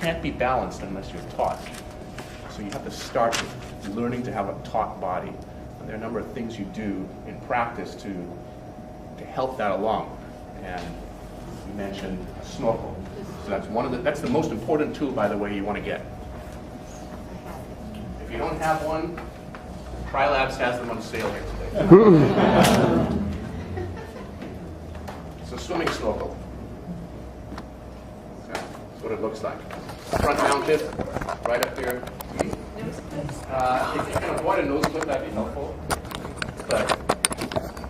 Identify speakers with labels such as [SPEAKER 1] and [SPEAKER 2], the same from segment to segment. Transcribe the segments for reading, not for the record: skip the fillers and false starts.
[SPEAKER 1] can't be balanced unless you're taught. So you have to start with learning to have a taught body. And there are a number of things you do in practice to help that along. And you mentioned a snorkel. So that's the most important tool, by the way, you want to get. If you don't have one, Trilabs has them on sale here today. So swimming snorkel. That's what it looks like. Front mounted, right up there. If you can avoid a nose clip, that'd be helpful. But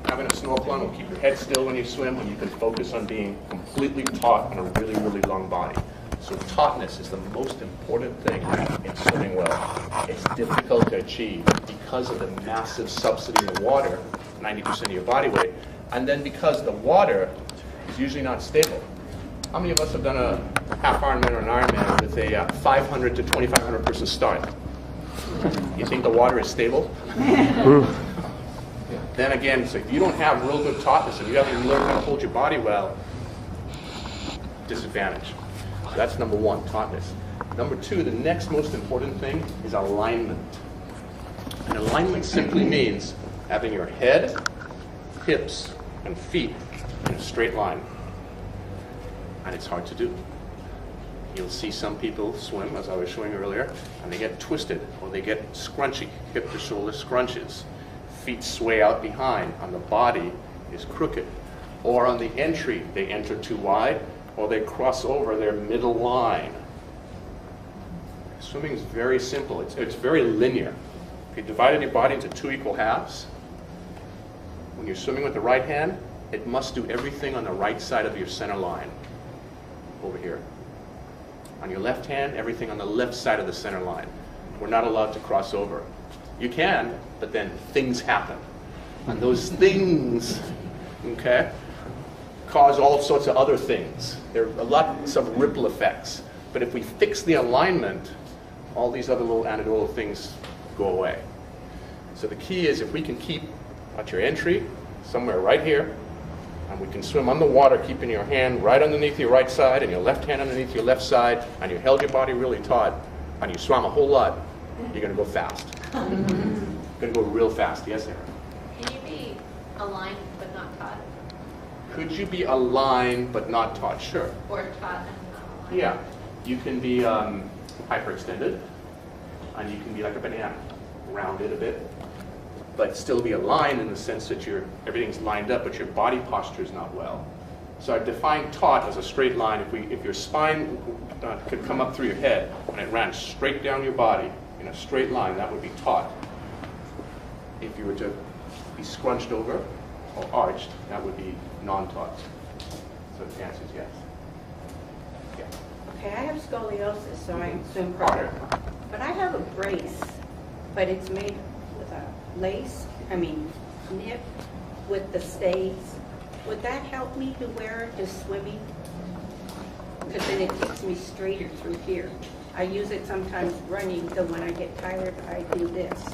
[SPEAKER 1] having a snorkel on will keep your head still when you swim, and you can focus on being completely taut on a really, really long body. So tautness is the most important thing in swimming well. It's difficult to achieve because of the massive subsidy in the water, 90% of your body weight, and then because the water is usually not stable. How many of us have done a half Ironman or an Ironman with a 500 to 2,500 person start? You think the water is stable? Then again, so if you don't have real good tautness and you haven't learned how to hold your body well, disadvantage. So that's number one, tautness. Number two, the next most important thing is alignment. And alignment simply means having your head, hips, and feet in a straight line. And it's hard to do. You'll see some people swim, as I was showing earlier, and they get twisted, or they get scrunchy, hip to shoulder scrunches. Feet sway out behind, and the body is crooked. Or on the entry, they enter too wide, or they cross over their middle line. Swimming is very simple. It's very linear. If you divided your body into two equal halves, when you're swimming with the right hand, it must do everything on the right side of your center line, over here. On your left hand, everything on the left side of the center line. We're not allowed to cross over. You can, but then things happen. And those things, okay, cause all sorts of other things. There are lots of ripple effects. But if we fix the alignment, all these other little anecdotal things go away. So the key is if we can keep at your entry, somewhere right here, and we can swim underwater, keeping your hand right underneath your right side and your left hand underneath your left side, and you held your body really taut, and you swam a whole lot, you're going to go fast. You're going to go real fast. Yes, Sarah?
[SPEAKER 2] Can you be aligned but not taut?
[SPEAKER 1] Could you be aligned but not taut? Sure.
[SPEAKER 2] Or taut and not aligned?
[SPEAKER 1] Yeah. You can be hyperextended, and you can be like a banana, rounded a bit, but still be aligned in the sense that everything's lined up, but your body posture is not well. So I define taut as a straight line. If your spine could come up through your head and it ran straight down your body in a straight line, that would be taut. If you were to be scrunched over or arched, that would be non-taut. So the answer is yes. Yeah.
[SPEAKER 3] Okay, I have scoliosis, so I swim harder. But I have a brace, but it's made with a nip with the stays. Would that help me to wear it to swimming? Because then it keeps me straighter through here. I use it sometimes running, so when I get tired, I do this.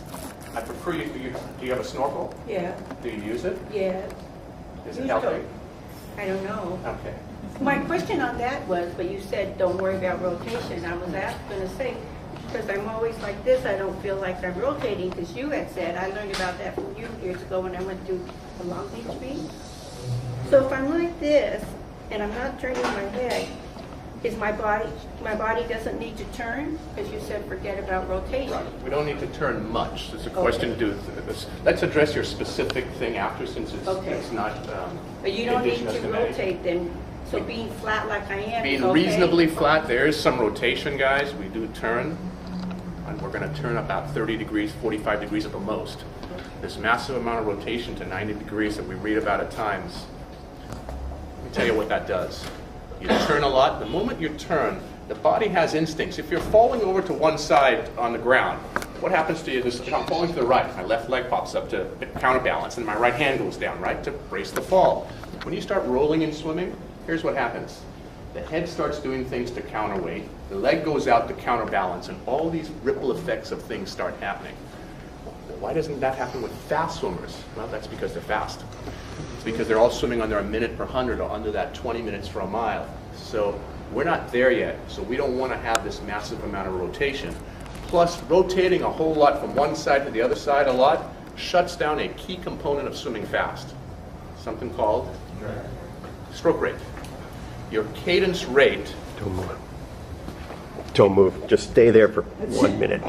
[SPEAKER 1] I prefer do you have a snorkel?
[SPEAKER 3] Yeah.
[SPEAKER 1] Do you use it?
[SPEAKER 3] Yeah.
[SPEAKER 1] Is it helping?
[SPEAKER 3] I don't know.
[SPEAKER 1] Okay.
[SPEAKER 3] My question on that was, but you said don't worry about rotation. I was going to say, because I'm always like this, I don't feel like I'm rotating, because you had said, I learned about that from you years ago when I went to the Long Beach Beach. So if I'm like this, and I'm not turning my head, is my body doesn't need to turn? Because you said forget about rotation.
[SPEAKER 1] Right. We don't need to turn much. It's a question to do with this. Let's address your specific thing after, since it's not
[SPEAKER 3] But you don't need to
[SPEAKER 1] indigenous
[SPEAKER 3] rotate then. So being flat like I am
[SPEAKER 1] being
[SPEAKER 3] is okay?
[SPEAKER 1] reasonably flat, there is some rotation, guys. We do turn, and we're going to turn about 30 degrees, 45 degrees at the most. This massive amount of rotation to 90 degrees that we read about at times, let me tell you what that does. You turn a lot. The moment you turn, the body has instincts. If you're falling over to one side on the ground, what happens to you? If I'm falling to the right, my left leg pops up to counterbalance, and my right hand goes down, right, to brace the fall. When you start rolling in swimming, here's what happens. The head starts doing things to counterweight, the leg goes out to counterbalance, and all these ripple effects of things start happening. Why doesn't that happen with fast swimmers? Well, that's because they're fast. It's because they're all swimming under a minute per 100 or under that 20 minutes for a mile. So We're not there yet, so we don't want to have this massive amount of rotation. Plus, rotating a whole lot from one side to the other side a lot shuts down a key component of swimming fast, something called stroke rate. Your cadence rate.
[SPEAKER 4] Don't move. Don't move. Just stay there for 1 minute.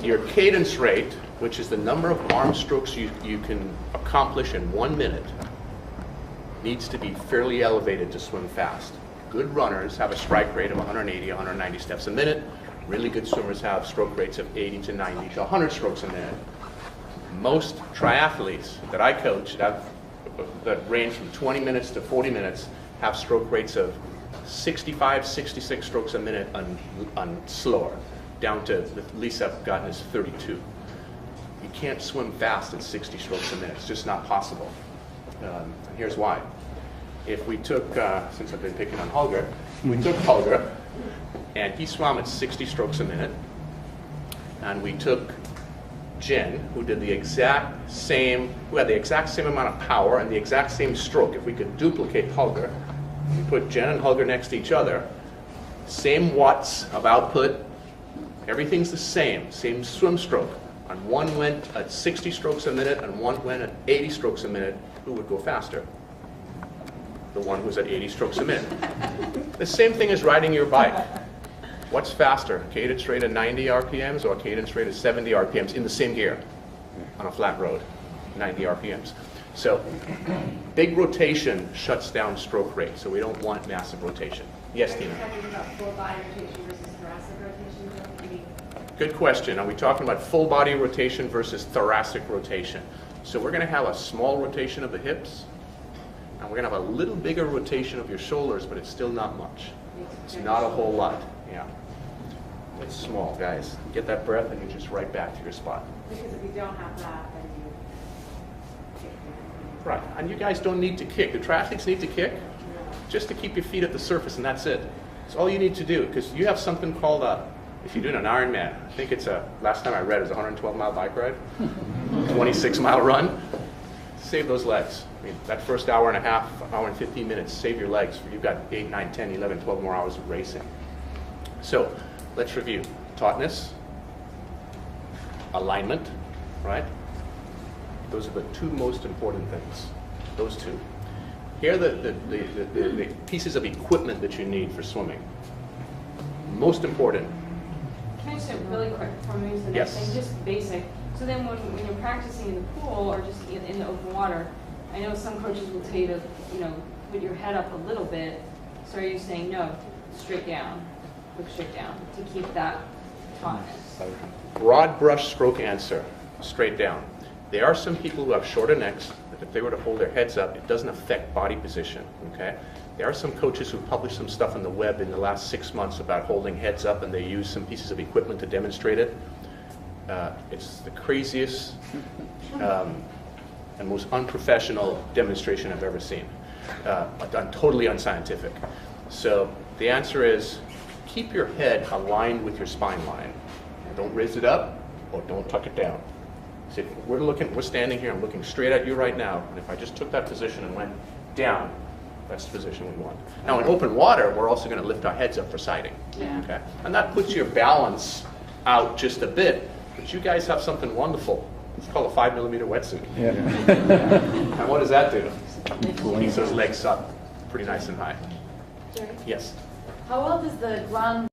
[SPEAKER 1] Your cadence rate, which is the number of arm strokes you can accomplish in 1 minute, needs to be fairly elevated to swim fast. Good runners have a strike rate of 180, 190 steps a minute. Really good swimmers have stroke rates of 80 to 90 to 100 strokes a minute. Most triathletes that I coach that range from 20 minutes to 40 minutes have stroke rates of 65, 66 strokes a minute on slower, down to the least I've gotten is 32. You can't swim fast at 60 strokes a minute. It's just not possible. Here's why. If we took, since I've been picking on Holger, we took Holger, and he swam at 60 strokes a minute, and we took Jen, who had the exact same amount of power and the exact same stroke. If we could duplicate Holger, we put Jen and Holger next to each other, same watts of output, everything's the same swim stroke. And one went at 60 strokes a minute and one went at 80 strokes a minute. Who would go faster? The one who's at 80 strokes a minute. The same thing as riding your bike. What's faster, cadence rate at 90 RPMs or a cadence rate at 70 RPMs in the same gear on a flat road? 90 RPMs. So big rotation shuts down stroke rate, so we don't want massive rotation. Yes, Tina?
[SPEAKER 5] Are you talking about full body rotation versus thoracic rotation? I mean,
[SPEAKER 1] Good question. Are we talking about full body rotation versus thoracic rotation? So we're going to have a small rotation of the hips, and we're going to have a little bigger rotation of your shoulders, but it's still not much. It's not a whole lot. Yeah. It's small, guys. Get that breath and you're just right back to your spot.
[SPEAKER 5] because if you don't have that, then you kick.
[SPEAKER 1] Right. And you guys don't need to kick. The triathletes need to kick just to keep your feet at the surface, and that's it. It's all you need to do, because you have something called if you're doing an Ironman, I think it's last time I read it was a 112-mile bike ride, 26-mile run. Save those legs. I mean, that first hour and a half, hour and 15 minutes, save your legs. You've got 8, 9, 10, 11, 12 more hours of racing. So let's review. Tautness, alignment, right? Those are the two most important things. Those two. Here are the pieces of equipment that you need for swimming. Most important.
[SPEAKER 6] Can I just say really quick before we move to the next
[SPEAKER 1] Yes.
[SPEAKER 6] thing, just basic. So then when you're practicing in the pool or just in the open water, I know some coaches will tell you to, put your head up a little bit. So are you saying no, straight down, look straight down to keep that tautness?
[SPEAKER 1] Broad brush stroke answer, straight down. There are some people who have shorter necks that if they were to hold their heads up, it doesn't affect body position, okay? There are some coaches who published some stuff on the web in the last 6 months about holding heads up, and they use some pieces of equipment to demonstrate it. It's the craziest and most unprofessional demonstration I've ever seen. Totally unscientific. So the answer is keep your head aligned with your spine line. Don't raise it up or don't tuck it down. See, we're standing here, I'm looking straight at you right now, and if I just took that position and went down, that's the position we want. Now in open water, we're also going to lift our heads up for sighting.
[SPEAKER 6] Yeah.
[SPEAKER 1] Okay? And that puts your balance out just a bit, but you guys have something wonderful. It's called a 5mm wetsuit.
[SPEAKER 7] Yeah.
[SPEAKER 1] And what does that do? Keeps those legs up pretty nice and high.
[SPEAKER 5] Gerry,
[SPEAKER 1] Yes.
[SPEAKER 5] how well does the ground